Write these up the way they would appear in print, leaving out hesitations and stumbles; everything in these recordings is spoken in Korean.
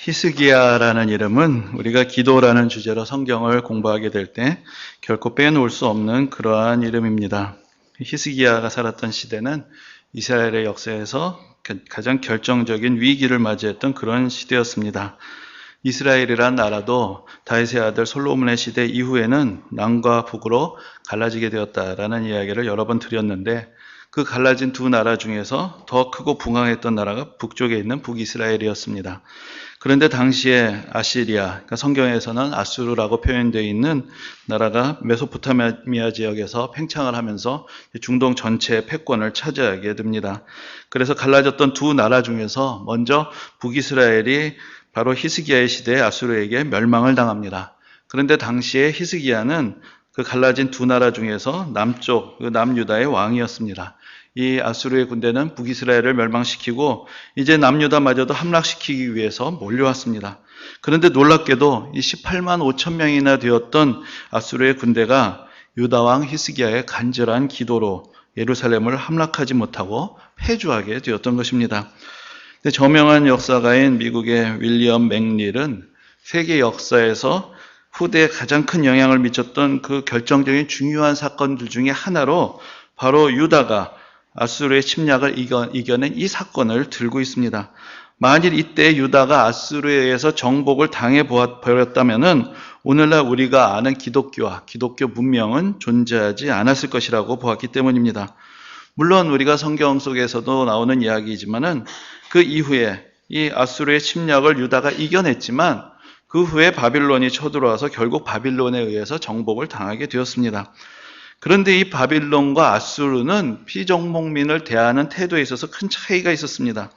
히스기야라는 이름은 우리가 기도라는 주제로 성경을 공부하게 될 때 결코 빼놓을 수 없는 그러한 이름입니다. 히스기야가 살았던 시대는 이스라엘의 역사에서 가장 결정적인 위기를 맞이했던 그런 시대였습니다. 이스라엘이란 나라도 다윗의 아들 솔로몬의 시대 이후에는 남과 북으로 갈라지게 되었다라는 이야기를 여러 번 드렸는데, 그 갈라진 두 나라 중에서 더 크고 붕황했던 나라가 북쪽에 있는 북이스라엘이었습니다. 그런데 당시에 아시리아, 그러니까 성경에서는 아수르라고 표현되어 있는 나라가 메소포타미아 지역에서 팽창을 하면서 중동 전체의 패권을 차지하게 됩니다. 그래서 갈라졌던 두 나라 중에서 먼저 북이스라엘이 바로 히스기야의 시대에 아수르에게 멸망을 당합니다. 그런데 당시에 히스기야는 그 갈라진 두 나라 중에서 남쪽, 남유다의 왕이었습니다. 이 아수르의 군대는 북이스라엘을 멸망시키고 이제 남유다마저도 함락시키기 위해서 몰려왔습니다. 그런데 놀랍게도 이 18만 5천 명이나 되었던 아수르의 군대가 유다왕 히스기야의 간절한 기도로 예루살렘을 함락하지 못하고 패주하게 되었던 것입니다. 근데 저명한 역사가인 미국의 윌리엄 맥닐은 세계 역사에서 후대에 가장 큰 영향을 미쳤던 그 결정적인 중요한 사건들 중에 하나로 바로 유다가 아수르의 침략을 이겨낸 이 사건을 들고 있습니다. 만일 이때 유다가 아수르에 의해서 정복을 당해버렸다면 오늘날 우리가 아는 기독교와 기독교 문명은 존재하지 않았을 것이라고 보았기 때문입니다. 물론 우리가 성경 속에서도 나오는 이야기이지만은 그 이후에 이 아수르의 침략을 유다가 이겨냈지만 그 후에 바빌론이 쳐들어와서 결국 바빌론에 의해서 정복을 당하게 되었습니다. 그런데 이 바빌론과 아수르는 피정복민을 대하는 태도에 있어서 큰 차이가 있었습니다.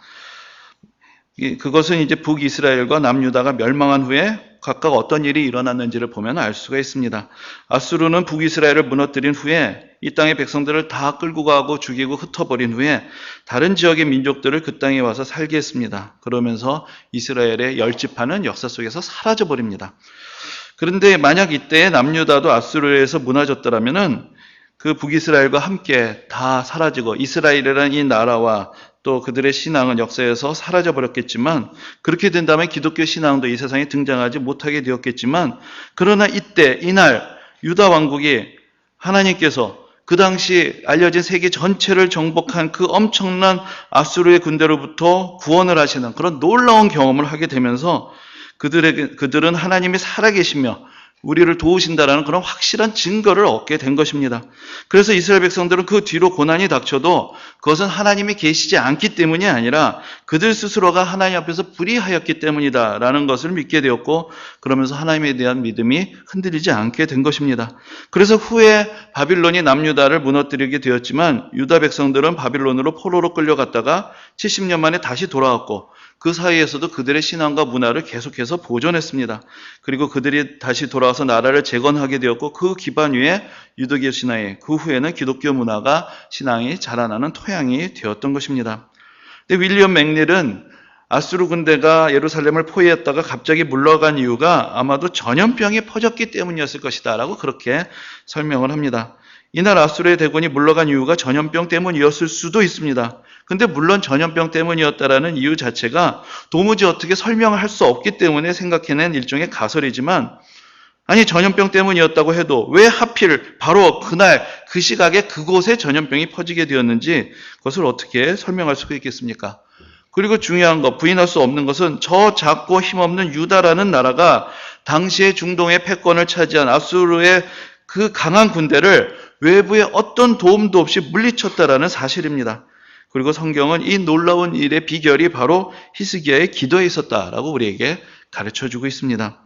그것은 이제 북이스라엘과 남유다가 멸망한 후에 각각 어떤 일이 일어났는지를 보면 알 수가 있습니다. 아수르는 북이스라엘을 무너뜨린 후에 이 땅의 백성들을 다 끌고 가고 죽이고 흩어버린 후에 다른 지역의 민족들을 그 땅에 와서 살게 했습니다. 그러면서 이스라엘의 열지파는 역사 속에서 사라져버립니다. 그런데 만약 이때 남유다도 아수르에 의해서 무너졌더라면은 그 북이스라엘과 함께 다 사라지고 이스라엘이라는 이 나라와 또 그들의 신앙은 역사에서 사라져버렸겠지만, 그렇게 된다면 기독교 신앙도 이 세상에 등장하지 못하게 되었겠지만, 그러나 이때 이날 유다 왕국이 하나님께서 그 당시 알려진 세계 전체를 정복한 그 엄청난 아수르의 군대로부터 구원을 하시는 그런 놀라운 경험을 하게 되면서 그들은 하나님이 살아계시며 우리를 도우신다라는 그런 확실한 증거를 얻게 된 것입니다. 그래서 이스라엘 백성들은 그 뒤로 고난이 닥쳐도 그것은 하나님이 계시지 않기 때문이 아니라 그들 스스로가 하나님 앞에서 불의하였기 때문이다라는 것을 믿게 되었고, 그러면서 하나님에 대한 믿음이 흔들리지 않게 된 것입니다. 그래서 후에 바빌론이 남유다를 무너뜨리게 되었지만 유다 백성들은 바빌론으로 포로로 끌려갔다가 70년 만에 다시 돌아왔고, 그 사이에서도 그들의 신앙과 문화를 계속해서 보존했습니다. 그리고 그들이 다시 돌아와서 나라를 재건하게 되었고, 그 기반 위에 유대교 신앙이, 그 후에는 기독교 문화가 신앙이 자라나는 토양이 되었던 것입니다. 근데 윌리엄 맥닐은 아수르 군대가 예루살렘을 포위했다가 갑자기 물러간 이유가 아마도 전염병이 퍼졌기 때문이었을 것이다 라고 그렇게 설명을 합니다. 이날 아수르의 대군이 물러간 이유가 전염병 때문이었을 수도 있습니다. 근데 물론 전염병 때문이었다라는 이유 자체가 도무지 어떻게 설명을 할 수 없기 때문에 생각해낸 일종의 가설이지만, 아니 전염병 때문이었다고 해도 왜 하필 바로 그날 그 시각에 그곳에 전염병이 퍼지게 되었는지 그것을 어떻게 설명할 수가 있겠습니까? 그리고 중요한 것, 부인할 수 없는 것은 저 작고 힘없는 유다라는 나라가 당시에 중동의 패권을 차지한 아수르의 그 강한 군대를 외부의 어떤 도움도 없이 물리쳤다라는 사실입니다. 그리고 성경은 이 놀라운 일의 비결이 바로 히스기야의 기도에 있었다라고 우리에게 가르쳐주고 있습니다.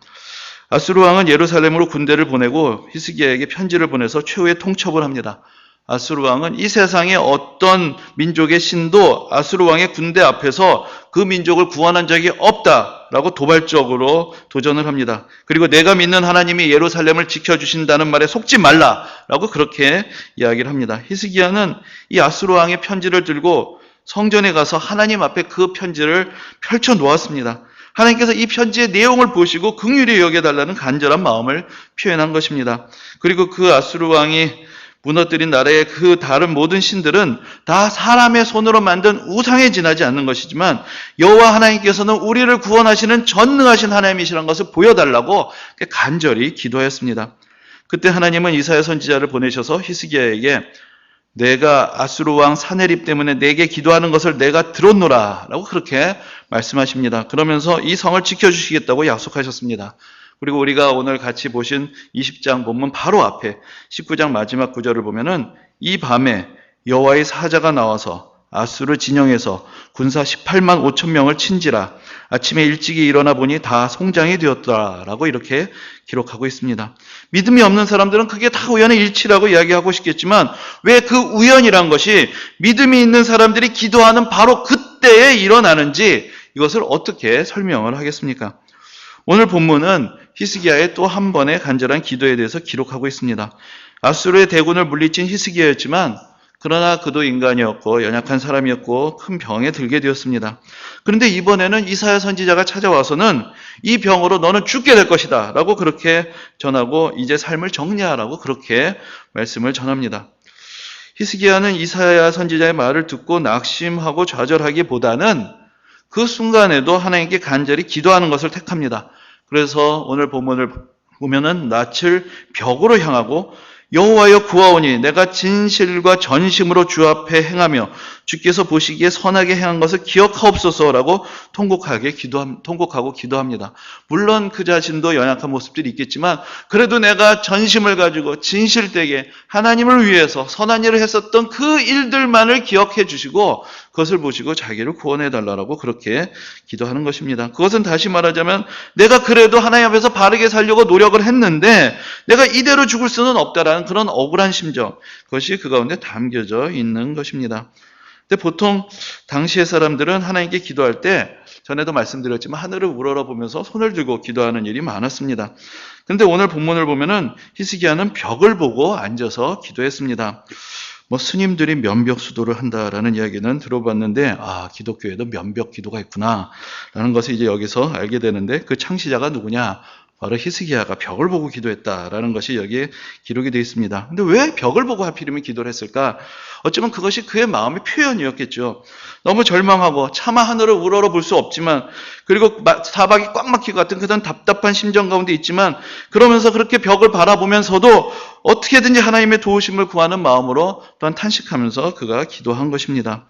아수르 왕은 예루살렘으로 군대를 보내고 히스기야에게 편지를 보내서 최후의 통첩을 합니다. 아수르 왕은 이 세상의 어떤 민족의 신도 아수르 왕의 군대 앞에서 그 민족을 구원한 적이 없다라고 도발적으로 도전을 합니다. 그리고 내가 믿는 하나님이 예루살렘을 지켜주신다는 말에 속지 말라라고 그렇게 이야기를 합니다. 히스기야는 이 아수르 왕의 편지를 들고 성전에 가서 하나님 앞에 그 편지를 펼쳐 놓았습니다. 하나님께서 이 편지의 내용을 보시고 긍휼히 여겨달라는 간절한 마음을 표현한 것입니다. 그리고 그 아수르 왕이 무너뜨린 나라의 그 다른 모든 신들은 다 사람의 손으로 만든 우상에 지나지 않는 것이지만 여호와 하나님께서는 우리를 구원하시는 전능하신 하나님이시라는 것을 보여달라고 간절히 기도하였습니다. 그때 하나님은 이사야 선지자를 보내셔서 히스기야에게 내가 아수르 왕 사네립 때문에 내게 기도하는 것을 내가 들었노라 라고 그렇게 말씀하십니다. 그러면서 이 성을 지켜주시겠다고 약속하셨습니다. 그리고 우리가 오늘 같이 보신 20장 본문 바로 앞에 19장 마지막 구절을 보면은 이 밤에 여호와의 사자가 나와서 아수르 진영에서 군사 18만 5천 명을 친지라 아침에 일찍이 일어나 보니 다 송장이 되었더라라고 이렇게 기록하고 있습니다. 믿음이 없는 사람들은 그게 다 우연의 일치라고 이야기하고 싶겠지만 왜 그 우연이란 것이 믿음이 있는 사람들이 기도하는 바로 그때에 일어나는지 이것을 어떻게 설명을 하겠습니까? 오늘 본문은 히스기야의 또 한 번의 간절한 기도에 대해서 기록하고 있습니다. 아수르의 대군을 물리친 히스기야였지만 그러나 그도 인간이었고 연약한 사람이었고 큰 병에 들게 되었습니다. 그런데 이번에는 이사야 선지자가 찾아와서는 이 병으로 너는 죽게 될 것이다 라고 그렇게 전하고 이제 삶을 정리하라고 그렇게 말씀을 전합니다. 히스기야는 이사야 선지자의 말을 듣고 낙심하고 좌절하기보다는 그 순간에도 하나님께 간절히 기도하는 것을 택합니다. 그래서 오늘 본문을 보면은 낯을 벽으로 향하고 여호와여 구하오니 내가 진실과 전심으로 주 앞에 행하며 주께서 보시기에 선하게 행한 것을 기억하옵소서라고 통곡하고 기도합니다. 물론 그 자신도 연약한 모습들이 있겠지만 그래도 내가 전심을 가지고 진실되게 하나님을 위해서 선한 일을 했었던 그 일들만을 기억해 주시고 그것을 보시고 자기를 구원해 달라고 그렇게 기도하는 것입니다. 그것은 다시 말하자면 내가 그래도 하나님 앞에서 바르게 살려고 노력을 했는데 내가 이대로 죽을 수는 없다라는 그런 억울한 심정, 그것이 그 가운데 담겨져 있는 것입니다. 근데 보통 당시의 사람들은 하나님께 기도할 때 전에도 말씀드렸지만 하늘을 우러러보면서 손을 들고 기도하는 일이 많았습니다. 그런데 오늘 본문을 보면은 히스기야는 벽을 보고 앉아서 기도했습니다. 스님들이 면벽 수도를 한다라는 이야기는 들어봤는데 기독교에도 면벽 기도가 있구나 라는 것을 이제 여기서 알게 되는데 그 창시자가 누구냐? 바로 히스기야가 벽을 보고 기도했다라는 것이 여기에 기록이 되어 있습니다. 근데 왜 벽을 보고 하필이면 기도를 했을까? 어쩌면 그것이 그의 마음의 표현이었겠죠. 너무 절망하고 차마 하늘을 우러러 볼 수 없지만 그리고 사박이 꽉 막히고 같은 그런 답답한 심정 가운데 있지만 그러면서 그렇게 벽을 바라보면서도 어떻게든지 하나님의 도우심을 구하는 마음으로 또한 탄식하면서 그가 기도한 것입니다.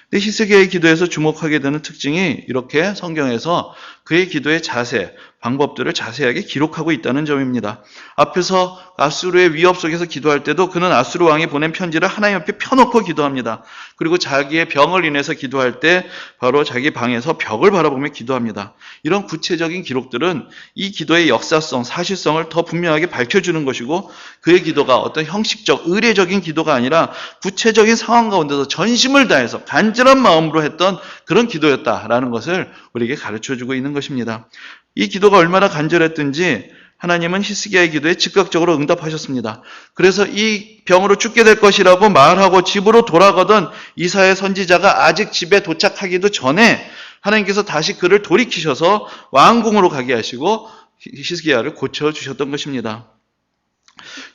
근데 히스기야의 기도에서 주목하게 되는 특징이 이렇게 성경에서 그의 기도의 자세, 방법들을 자세하게 기록하고 있다는 점입니다. 앞에서 아수르의 위협 속에서 기도할 때도 그는 아수르 왕이 보낸 편지를 하나님 앞에 펴놓고 기도합니다. 그리고 자기의 병을 인해서 기도할 때 바로 자기 방에서 벽을 바라보며 기도합니다. 이런 구체적인 기록들은 이 기도의 역사성, 사실성을 더 분명하게 밝혀주는 것이고 그의 기도가 어떤 형식적, 의례적인 기도가 아니라 구체적인 상황 가운데서 전심을 다해서 간절한 마음으로 했던 그런 기도였다라는 것을 우리에게 가르쳐주고 있는 것입니다. 이 기도가 얼마나 간절했든지 하나님은 히스기야의 기도에 즉각적으로 응답하셨습니다. 그래서 이 병으로 죽게 될 것이라고 말하고 집으로 돌아가던 이사야 선지자가 아직 집에 도착하기도 전에 하나님께서 다시 그를 돌이키셔서 왕궁으로 가게 하시고 히스기야를 고쳐주셨던 것입니다.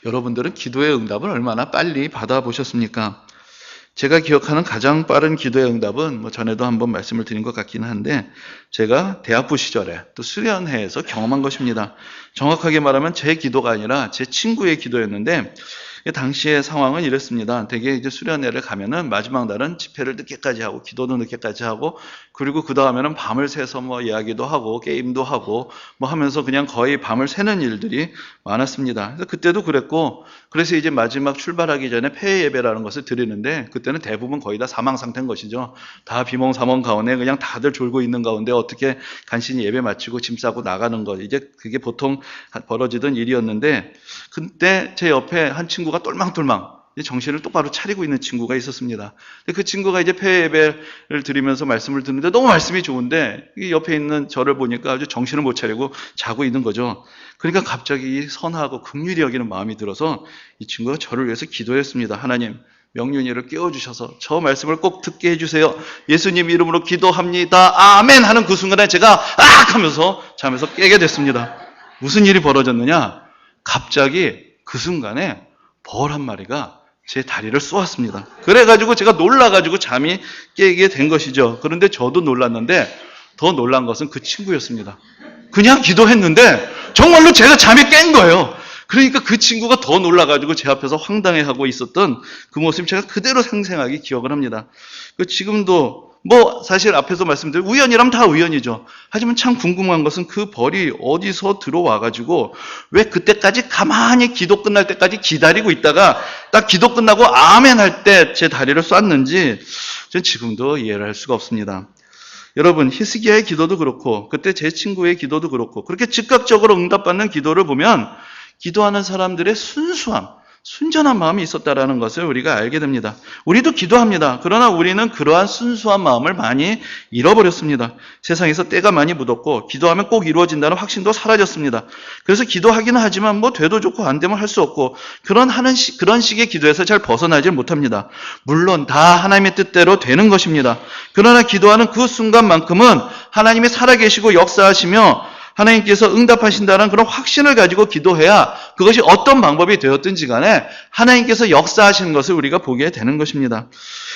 여러분들은 기도의 응답을 얼마나 빨리 받아보셨습니까? 제가 기억하는 가장 빠른 기도의 응답은 전에도 한번 말씀을 드린 것 같기는 한데 제가 대학부 시절에 또 수련회에서 경험한 것입니다. 정확하게 말하면 제 기도가 아니라 제 친구의 기도였는데 당시의 상황은 이랬습니다. 되게 이제 수련회를 가면은 마지막 날은 집회를 늦게까지 하고 기도도 늦게까지 하고 그리고 그 다음에는 밤을 새서 이야기도 하고 게임도 하고 하면서 그냥 거의 밤을 새는 일들이 많았습니다. 그래서 그때도 그랬고 그래서 이제 마지막 출발하기 전에 폐회 예배라는 것을 드리는데 그때는 대부분 거의 다 사망 상태인 것이죠. 다 비몽사몽 가운데 그냥 다들 졸고 있는 가운데 어떻게 간신히 예배 마치고 짐 싸고 나가는 것 이제 그게 보통 벌어지던 일이었는데 그때 제 옆에 한 친구가 똘망똘망 정신을 똑바로 차리고 있는 친구가 있었습니다. 그 친구가 이제 폐회 예배를 드리면서 말씀을 듣는데 너무 말씀이 좋은데 옆에 있는 저를 보니까 아주 정신을 못 차리고 자고 있는 거죠. 그러니까 갑자기 선하고 긍휼히 여기는 마음이 들어서 이 친구가 저를 위해서 기도했습니다. 하나님 명륜이를 깨워주셔서 저 말씀을 꼭 듣게 해주세요. 예수님 이름으로 기도합니다. 아멘 하는 그 순간에 제가 하면서 잠에서 깨게 됐습니다. 무슨 일이 벌어졌느냐? 갑자기 그 순간에 벌 한 마리가 제 다리를 쏘았습니다. 그래가지고 제가 놀라가지고 잠이 깨게 된 것이죠. 그런데 저도 놀랐는데 더 놀란 것은 그 친구였습니다. 그냥 기도했는데 정말로 제가 잠이 깬 거예요. 그러니까 그 친구가 더 놀라가지고 제 앞에서 황당해하고 있었던 그 모습 제가 그대로 생생하게 기억을 합니다. 지금도 사실 앞에서 말씀드린 우연이라면 다 우연이죠. 하지만 참 궁금한 것은 그 벌이 어디서 들어와가지고 왜 그때까지 가만히 기도 끝날 때까지 기다리고 있다가 딱 기도 끝나고 아멘 할 때 제 다리를 쐈는지 저는 지금도 이해를 할 수가 없습니다. 여러분, 히스기야의 기도도 그렇고 그때 제 친구의 기도도 그렇고 그렇게 즉각적으로 응답받는 기도를 보면 기도하는 사람들의 순전한 마음이 있었다라는 것을 우리가 알게 됩니다. 우리도 기도합니다. 그러나 우리는 그러한 순수한 마음을 많이 잃어버렸습니다. 세상에서 때가 많이 묻었고 기도하면 꼭 이루어진다는 확신도 사라졌습니다. 그래서 기도하기는 하지만 돼도 좋고 안 되면 할 수 없고 그런 식의 기도에서 잘 벗어나질 못합니다. 물론 다 하나님의 뜻대로 되는 것입니다. 그러나 기도하는 그 순간만큼은 하나님이 살아계시고 역사하시며 하나님께서 응답하신다는 그런 확신을 가지고 기도해야 그것이 어떤 방법이 되었든지 간에 하나님께서 역사하시는 것을 우리가 보게 되는 것입니다.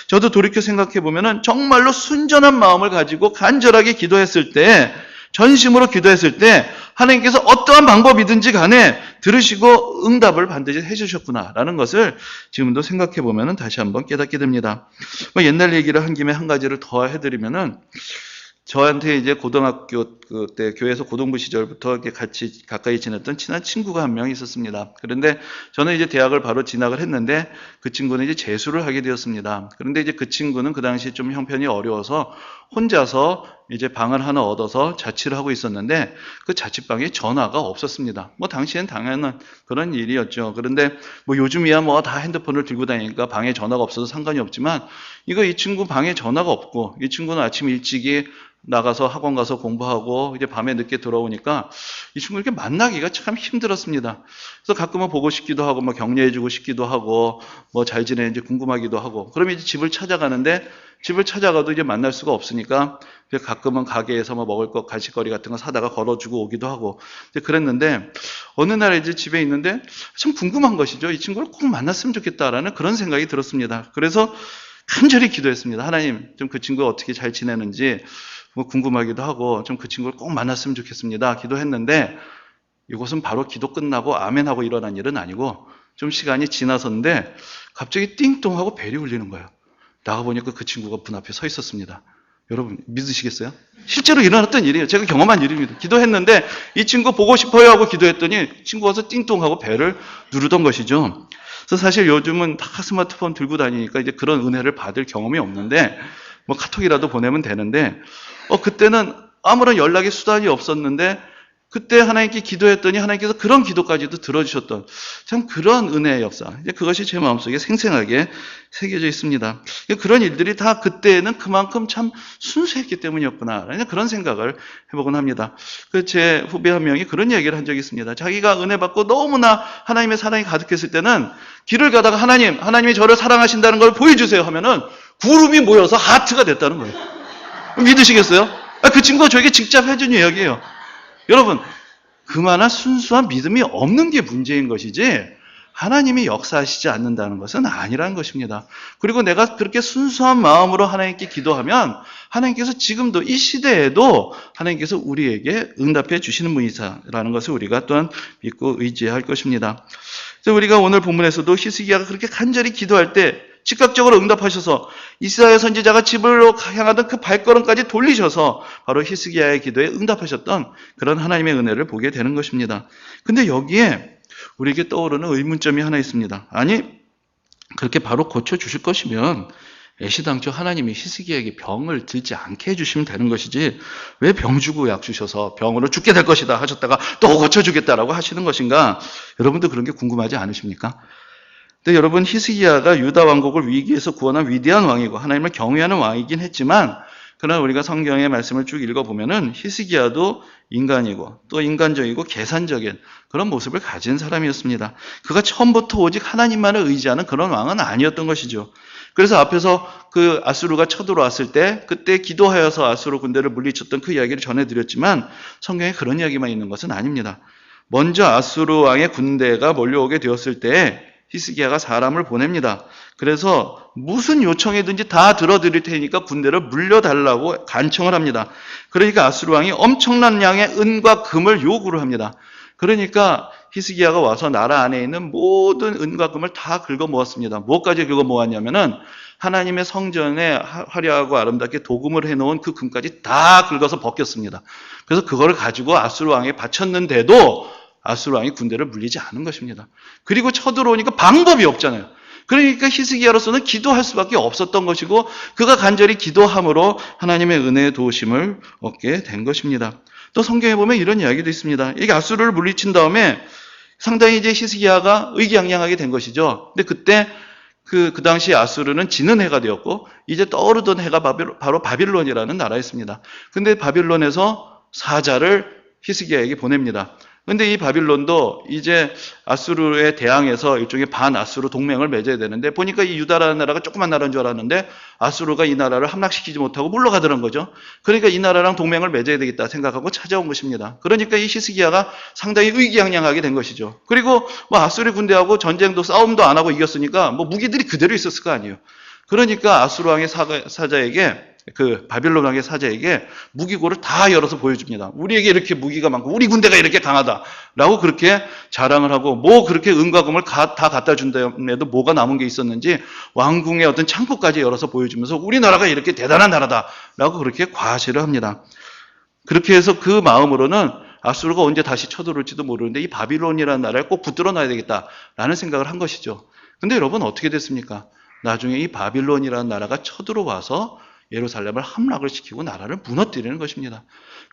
저도 돌이켜 생각해 보면은 정말로 순전한 마음을 가지고 간절하게 기도했을 때, 전심으로 기도했을 때 하나님께서 어떠한 방법이든지 간에 들으시고 응답을 반드시 해주셨구나라는 것을 지금도 생각해 보면은 다시 한번 깨닫게 됩니다. 옛날 얘기를 한 김에 한 가지를 더 해드리면은 저한테 이제 고등학교 때 교회에서 고등부 시절부터 이렇게 같이 가까이 지냈던 친한 친구가 한 명 있었습니다. 그런데 저는 이제 대학을 바로 진학을 했는데 그 친구는 이제 재수를 하게 되었습니다. 그런데 이제 그 친구는 그 당시 좀 형편이 어려워서 혼자서 이제 방을 하나 얻어서 자취를 하고 있었는데 그 자취방에 전화가 없었습니다. 당시엔 당연한 그런 일이었죠. 그런데 요즘이야 다 핸드폰을 들고 다니니까 방에 전화가 없어도 상관이 없지만 이 친구 방에 전화가 없고 이 친구는 아침 일찍이 나가서 학원 가서 공부하고 이제 밤에 늦게 들어오니까 이 친구 이렇게 만나기가 참 힘들었습니다. 그래서 가끔은 보고 싶기도 하고 격려해주고 싶기도 하고 잘 지내는지 궁금하기도 하고 그러면 이제 집을 찾아가는데 집을 찾아가도 이제 만날 수가 없으니까 가끔은 가게에서 먹을 것 간식거리 같은 거 사다가 걸어주고 오기도 하고 이제 그랬는데 어느 날 이제 집에 있는데 참 궁금한 것이죠. 이 친구를 꼭 만났으면 좋겠다라는 그런 생각이 들었습니다. 그래서 간절히 기도했습니다. 하나님, 좀 그 친구가 어떻게 잘 지내는지 궁금하기도 하고 좀 그 친구를 꼭 만났으면 좋겠습니다. 기도했는데 이것은 바로 기도 끝나고 아멘하고 일어난 일은 아니고 좀 시간이 지나서인데 갑자기 띵동하고 벨이 울리는 거예요. 나가보니까 그 친구가 문 앞에 서 있었습니다. 여러분 믿으시겠어요? 실제로 일어났던 일이에요. 제가 경험한 일입니다. 기도했는데 이 친구 보고 싶어요 하고 기도했더니 친구가 와서 띵동하고 벨을 누르던 것이죠. 그래서 사실 요즘은 다 스마트폰 들고 다니니까 이제 그런 은혜를 받을 경험이 없는데 카톡이라도 보내면 되는데 그때는 아무런 연락의 수단이 없었는데 그때 하나님께 기도했더니 하나님께서 그런 기도까지도 들어주셨던 참 그런 은혜의 역사. 이제 그것이 제 마음속에 생생하게 새겨져 있습니다. 그런 일들이 다 그때는 그만큼 참 순수했기 때문이었구나. 그런 생각을 해보곤 합니다. 제 후배 한 명이 그런 얘기를 한 적이 있습니다. 자기가 은혜 받고 너무나 하나님의 사랑이 가득했을 때는 길을 가다가 하나님이 저를 사랑하신다는 걸 보여주세요 하면은 구름이 모여서 하트가 됐다는 거예요. 믿으시겠어요? 그 친구가 저에게 직접 해준 이야기예요. 여러분, 그만한 순수한 믿음이 없는 게 문제인 것이지 하나님이 역사하시지 않는다는 것은 아니라는 것입니다. 그리고 내가 그렇게 순수한 마음으로 하나님께 기도하면 하나님께서 지금도 이 시대에도 하나님께서 우리에게 응답해 주시는 분이라는 것을 우리가 또한 믿고 의지해야 할 것입니다. 그래서 우리가 오늘 본문에서도 히스기야가 그렇게 간절히 기도할 때 즉각적으로 응답하셔서 이스라엘 선지자가 집으로 향하던 그 발걸음까지 돌리셔서 바로 히스기야의 기도에 응답하셨던 그런 하나님의 은혜를 보게 되는 것입니다. 근데 여기에 우리에게 떠오르는 의문점이 하나 있습니다. 아니, 그렇게 바로 고쳐주실 것이면 애시당초 하나님이 히스기야에게 병을 들지 않게 해주시면 되는 것이지 왜 병 주고 약 주셔서 병으로 죽게 될 것이다 하셨다가 또 고쳐주겠다라고 하시는 것인가? 여러분도 그런 게 궁금하지 않으십니까? 근데 여러분, 히스기야가 유다 왕국을 위기에서 구원한 위대한 왕이고 하나님을 경외하는 왕이긴 했지만 그러나 우리가 성경의 말씀을 쭉 읽어보면은 히스기야도 인간이고 또 인간적이고 계산적인 그런 모습을 가진 사람이었습니다. 그가 처음부터 오직 하나님만을 의지하는 그런 왕은 아니었던 것이죠. 그래서 앞에서 그 아수르가 쳐들어왔을 때 그때 기도하여서 아수르 군대를 물리쳤던 그 이야기를 전해드렸지만 성경에 그런 이야기만 있는 것은 아닙니다. 먼저 아수르 왕의 군대가 몰려오게 되었을 때 히스기야가 사람을 보냅니다. 그래서 무슨 요청이든지 다 들어드릴 테니까 군대를 물려달라고 간청을 합니다. 그러니까 아수르 왕이 엄청난 양의 은과 금을 요구를 합니다. 그러니까 히스기야가 와서 나라 안에 있는 모든 은과 금을 다 긁어 모았습니다. 무엇까지 긁어 모았냐면은 하나님의 성전에 화려하고 아름답게 도금을 해놓은 그 금까지 다 긁어서 벗겼습니다. 그래서 그거를 가지고 아수르 왕에 바쳤는데도 아수르 왕이 군대를 물리지 않은 것입니다. 그리고 쳐들어오니까 방법이 없잖아요. 그러니까 히스기야로서는 기도할 수밖에 없었던 것이고 그가 간절히 기도함으로 하나님의 은혜의 도우심을 얻게 된 것입니다. 또 성경에 보면 이런 이야기도 있습니다. 이게 아수르를 물리친 다음에 상당히 이제 히스기야가 의기양양하게 된 것이죠. 근데 그때 그 당시 아수르는 지는 해가 되었고 이제 떠오르던 해가 바로 바빌론이라는 나라였습니다. 근데 바빌론에서 사자를 히스기야에게 보냅니다. 근데 이 바빌론도 이제 아수르에 대항해서 일종의 반아수르 동맹을 맺어야 되는데 보니까 이 유다라는 나라가 조그만 나라인 줄 알았는데 아수르가 이 나라를 함락시키지 못하고 물러가더란 거죠. 그러니까 이 나라랑 동맹을 맺어야 되겠다 생각하고 찾아온 것입니다. 그러니까 이 히스기야가 상당히 의기양양하게 된 것이죠. 그리고 뭐 아수르 군대하고 전쟁도 싸움도 안 하고 이겼으니까 뭐 무기들이 그대로 있었을 거 아니에요. 그러니까 아수르 왕의 사자에게 그 바빌론 왕의 사자에게 무기고를 다 열어서 보여줍니다. 우리에게 이렇게 무기가 많고 우리 군대가 이렇게 강하다라고 그렇게 자랑을 하고 뭐 그렇게 은과 금을 다 갖다 준다음에도 뭐가 남은 게 있었는지 왕궁의 어떤 창고까지 열어서 보여주면서 우리나라가 이렇게 대단한 나라다라고 그렇게 과시를 합니다. 그렇게 해서 그 마음으로는 아수르가 언제 다시 쳐들어올지도 모르는데 이 바빌론이라는 나라를 꼭 붙들어 놔야 되겠다라는 생각을 한 것이죠. 근데 여러분 어떻게 됐습니까? 나중에 이 바빌론이라는 나라가 쳐들어와서 예루살렘을 함락을 시키고 나라를 무너뜨리는 것입니다.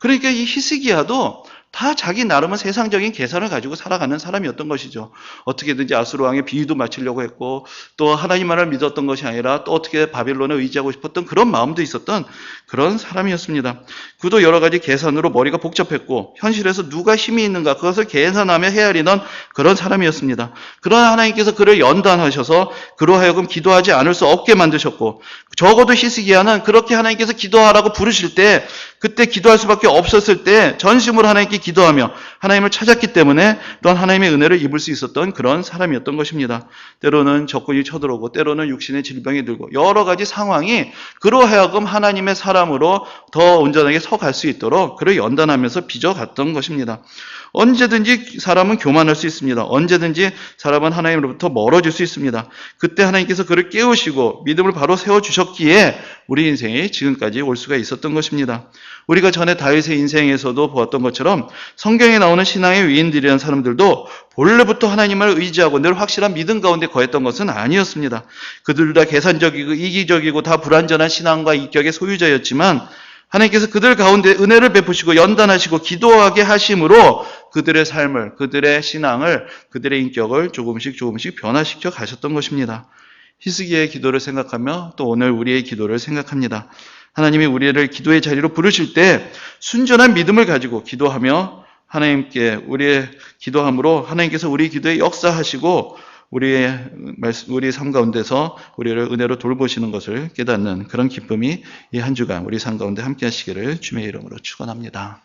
그러니까 이 히스기야도 다 자기 나름의 세상적인 계산을 가지고 살아가는 사람이었던 것이죠. 어떻게든지 아수르 왕의 비위도 맞추려고 했고 또 하나님만을 믿었던 것이 아니라 또 어떻게 바빌론에 의지하고 싶었던 그런 마음도 있었던 그런 사람이었습니다. 그도 여러 가지 계산으로 머리가 복잡했고 현실에서 누가 힘이 있는가 그것을 계산하며 헤아리던 그런 사람이었습니다. 그러나 하나님께서 그를 연단하셔서 그로 하여금 기도하지 않을 수 없게 만드셨고 적어도 히스기야는 그렇게 하나님께서 기도하라고 부르실 때 그때 기도할 수밖에 없었을 때 전심으로 하나님께 기도하며 하나님을 찾았기 때문에 또한 하나님의 은혜를 입을 수 있었던 그런 사람이었던 것입니다. 때로는 적군이 쳐들어오고 때로는 육신의 질병이 들고 여러 가지 상황이 그로 하여금 하나님의 사람으로 더 온전하게 서갈 수 있도록 그를 연단하면서 빚어갔던 것입니다. 언제든지 사람은 교만할 수 있습니다. 언제든지 사람은 하나님으로부터 멀어질 수 있습니다. 그때 하나님께서 그를 깨우시고 믿음을 바로 세워주셨기에 우리 인생이 지금까지 올 수가 있었던 것입니다. 우리가 전에 다윗의 인생에서도 보았던 것처럼 성경에 나오는 신앙의 위인들이라는 사람들도 본래부터 하나님을 의지하고 늘 확실한 믿음 가운데 거했던 것은 아니었습니다. 그들 다 계산적이고 이기적이고 다 불완전한 신앙과 인격의 소유자였지만 하나님께서 그들 가운데 은혜를 베푸시고 연단하시고 기도하게 하심으로 그들의 삶을, 그들의 신앙을, 그들의 인격을 조금씩 변화시켜 가셨던 것입니다. 히스기야의 기도를 생각하며 또 오늘 우리의 기도를 생각합니다. 하나님이 우리를 기도의 자리로 부르실 때 순전한 믿음을 가지고 기도하며 하나님께 우리의 기도함으로 하나님께서 우리 기도에 역사하시고 우리의 삶 가운데서 우리를 은혜로 돌보시는 것을 깨닫는 그런 기쁨이 이 한 주간 우리 삶 가운데 함께 하시기를 주님의 이름으로 축원합니다.